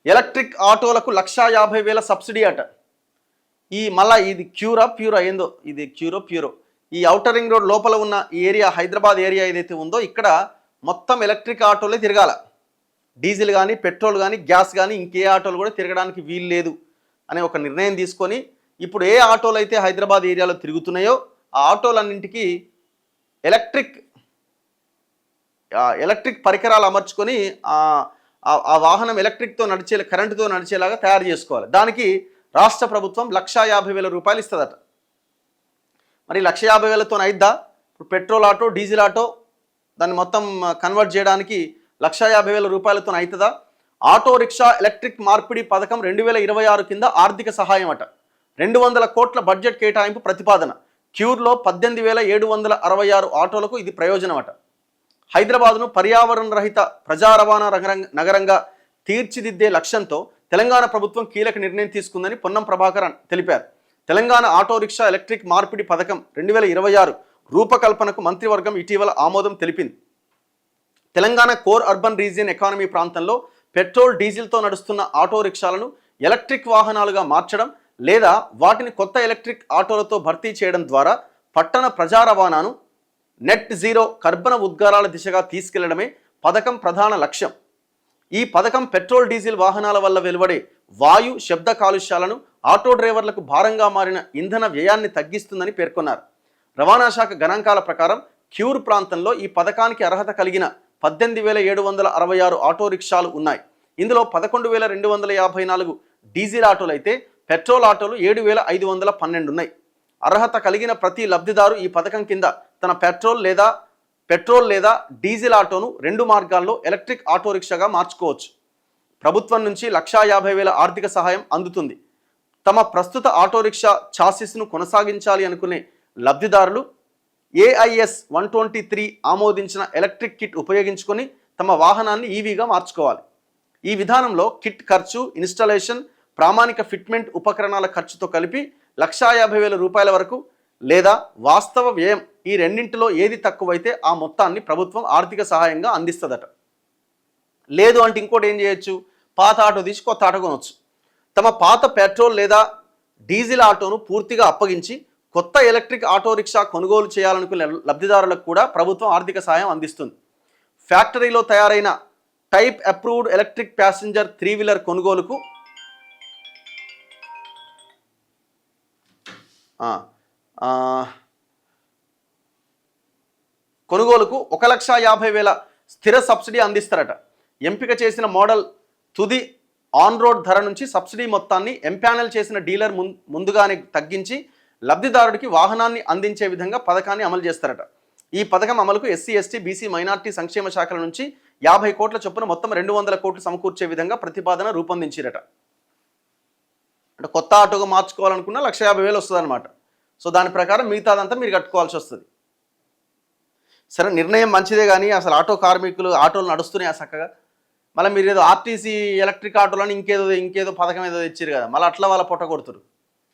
Electric ఆటోలకు 1,50,000 subsidy అట. మళ్ళా ఇది ప్యూరా ఏందో, ఇది ప్యూరో ఈ ఔటర్ రింగ్ రోడ్ లోపల ఉన్న ఈ ఏరియా, హైదరాబాద్ ఏరియా ఏదైతే ఉందో ఇక్కడ మొత్తం ఎలక్ట్రిక్ ఆటోలే తిరగాల. డీజిల్ కానీ, పెట్రోల్ కానీ, గ్యాస్ కానీ ఇంకే ఆటోలు కూడా తిరగడానికి వీలు లేదు అనే ఒక నిర్ణయం తీసుకొని ఇప్పుడు ఏ ఆటోలు అయితే హైదరాబాద్ ఏరియాలో తిరుగుతున్నాయో ఆ ఆటోలన్నింటికి ఎలక్ట్రిక్ పరికరాలు అమర్చుకొని ఆ వాహనం ఎలక్ట్రిక్తో కరెంటుతో నడిచేలాగా తయారు చేసుకోవాలి. దానికి రాష్ట్ర ప్రభుత్వం 1,50,000 రూపాయలు ఇస్తుందట. మరి 1,50,000తో అయిద్దా? ఇప్పుడు పెట్రోల్ ఆటో, డీజిల్ ఆటో దాన్ని మొత్తం కన్వర్ట్ చేయడానికి 1,50,000 రూపాయలతో అవుతుందా? ఆటో రిక్షా ఎలక్ట్రిక్ మార్పిడి పథకం 2026 కింద ఆర్థిక సహాయం అట. 200 కోట్ల బడ్జెట్ కేటాయింపు ప్రతిపాదన. క్యూర్లో 18,766 ఆటోలకు ఇది ప్రయోజనం అట. హైదరాబాద్ను పర్యావరణ రహిత ప్రజా రవాణా నగరంగా తీర్చిదిద్దే లక్ష్యంతో తెలంగాణ ప్రభుత్వం కీలక నిర్ణయం తీసుకుందని పొన్నం ప్రభాకర్ తెలిపారు. తెలంగాణ ఆటో రిక్షా ఎలక్ట్రిక్ మార్పిడి పథకం 2026 రూపకల్పనకు మంత్రివర్గం ఇటీవల ఆమోదం తెలిపింది. Telangana core urban region economy ప్రాంతంలో పెట్రోల్, డీజిల్తో నడుస్తున్న ఆటో రిక్షాలను ఎలక్ట్రిక్ వాహనాలుగా మార్చడం లేదా వాటిని కొత్త ఎలక్ట్రిక్ ఆటోలతో భర్తీ చేయడం ద్వారా పట్టణ ప్రజా రవాణాను నెట్ జీరో కర్బన ఉద్గారాల దిశగా తీసుకెళ్లడమే పథకం ప్రధాన లక్ష్యం. ఈ పథకం పెట్రోల్, డీజిల్ వాహనాల వల్ల వెలువడే వాయు, శబ్ద కాలుష్యాలను, ఆటో డ్రైవర్లకు భారంగా మారిన ఇంధన వ్యయాన్ని తగ్గిస్తుందని పేర్కొన్నారు. రవాణా శాఖ గణాంకాల ప్రకారం క్యూర్ ప్రాంతంలో ఈ పథకానికి అర్హత కలిగిన 18,766 ఆటో రిక్షాలు ఉన్నాయి. ఇందులో 11,254 డీజిల్ ఆటోలు అయితే పెట్రోల్ ఆటోలు 7,512 ఉన్నాయి. అర్హత కలిగిన ప్రతి లబ్ధిదారు ఈ పథకం కింద తన పెట్రోల్ లేదా డీజిల్ ఆటోను 2 మార్గాల్లో ఎలక్ట్రిక్ ఆటో రిక్షాగా మార్చుకోవచ్చు. ప్రభుత్వం నుంచి 1,50,000 ఆర్థిక సహాయం అందుతుంది. తమ ప్రస్తుత ఆటో రిక్షా ఛాసిస్ను కొనసాగించాలి అనుకునే లబ్ధిదారులు AIS 123 ఆమోదించిన ఎలక్ట్రిక్ కిట్ ఉపయోగించుకొని తమ వాహనాన్ని ఈవీగా మార్చుకోవాలి. ఈ విధానంలో కిట్ ఖర్చు, ఇన్స్టాలేషన్, ప్రామాణిక ఫిట్మెంట్ ఉపకరణాల ఖర్చుతో కలిపి 1,50,000 రూపాయల వరకు లేదా వాస్తవ వ్యయం ఈ రెండింటిలో ఏది తక్కువైతే ఆ మొత్తాన్ని ప్రభుత్వం ఆర్థిక సహాయంగా అందిస్తుందట. లేదు అంటే ఇంకోటి ఏం చేయొచ్చు, పాత ఆటో తీసి కొత్త ఆటో కొనవచ్చు. తమ పాత పెట్రోల్ లేదా డీజిల్ ఆటోను పూర్తిగా అప్పగించి కొత్త ఎలక్ట్రిక్ ఆటో రిక్షా కొనుగోలు చేయాలనుకునే లబ్ధిదారులకు కూడా ప్రభుత్వం ఆర్థిక సహాయం అందిస్తుంది. ఫ్యాక్టరీలో తయారైన టైప్ అప్రూవ్డ్ ఎలక్ట్రిక్ ప్యాసింజర్ 3-వీలర్ కొనుగోలుకు కొనుగోలుకు 1,50,000 స్థిర సబ్సిడీ అందిస్తారట. ఎంపిక చేసిన మోడల్ తుది ఆన్ రోడ్ ధర నుంచి సబ్సిడీ మొత్తాన్ని ఎంపానల్ చేసిన డీలర్ ముందుగానే తగ్గించి లబ్ధిదారుడికి వాహనాన్ని అందించే విధంగా పథకాన్ని అమలు చేస్తారట. ఈ పథకం అమలుకు ఎస్సీ, ఎస్టీ, బీసీ, మైనార్టీ సంక్షేమ శాఖల నుంచి 50 కోట్ల చొప్పున మొత్తం 200 కోట్లు సమకూర్చే విధంగా ప్రతిపాదన రూపొందించారట. అంటే కొత్త ఆటోగా మార్చుకోవాలనుకున్న 1,50,000 వస్తుంది అనమాట. సో దాని ప్రకారం మిగతాదంతా మీరు కట్టుకోవాల్సి వస్తుంది. సరే, నిర్ణయం మంచిదే, కానీ అసలు ఆటో కార్మికులు ఆటోలు నడుస్తున్నాయి చక్కగా. మళ్ళీ మీరు ఏదో ఆర్టీసీ ఎలక్ట్రిక్ ఆటోలని ఇంకేదో పథకం ఏదో తెచ్చారు కదా, మళ్ళీ అట్లా వాళ్ళ పొట్ట కొడుతురు.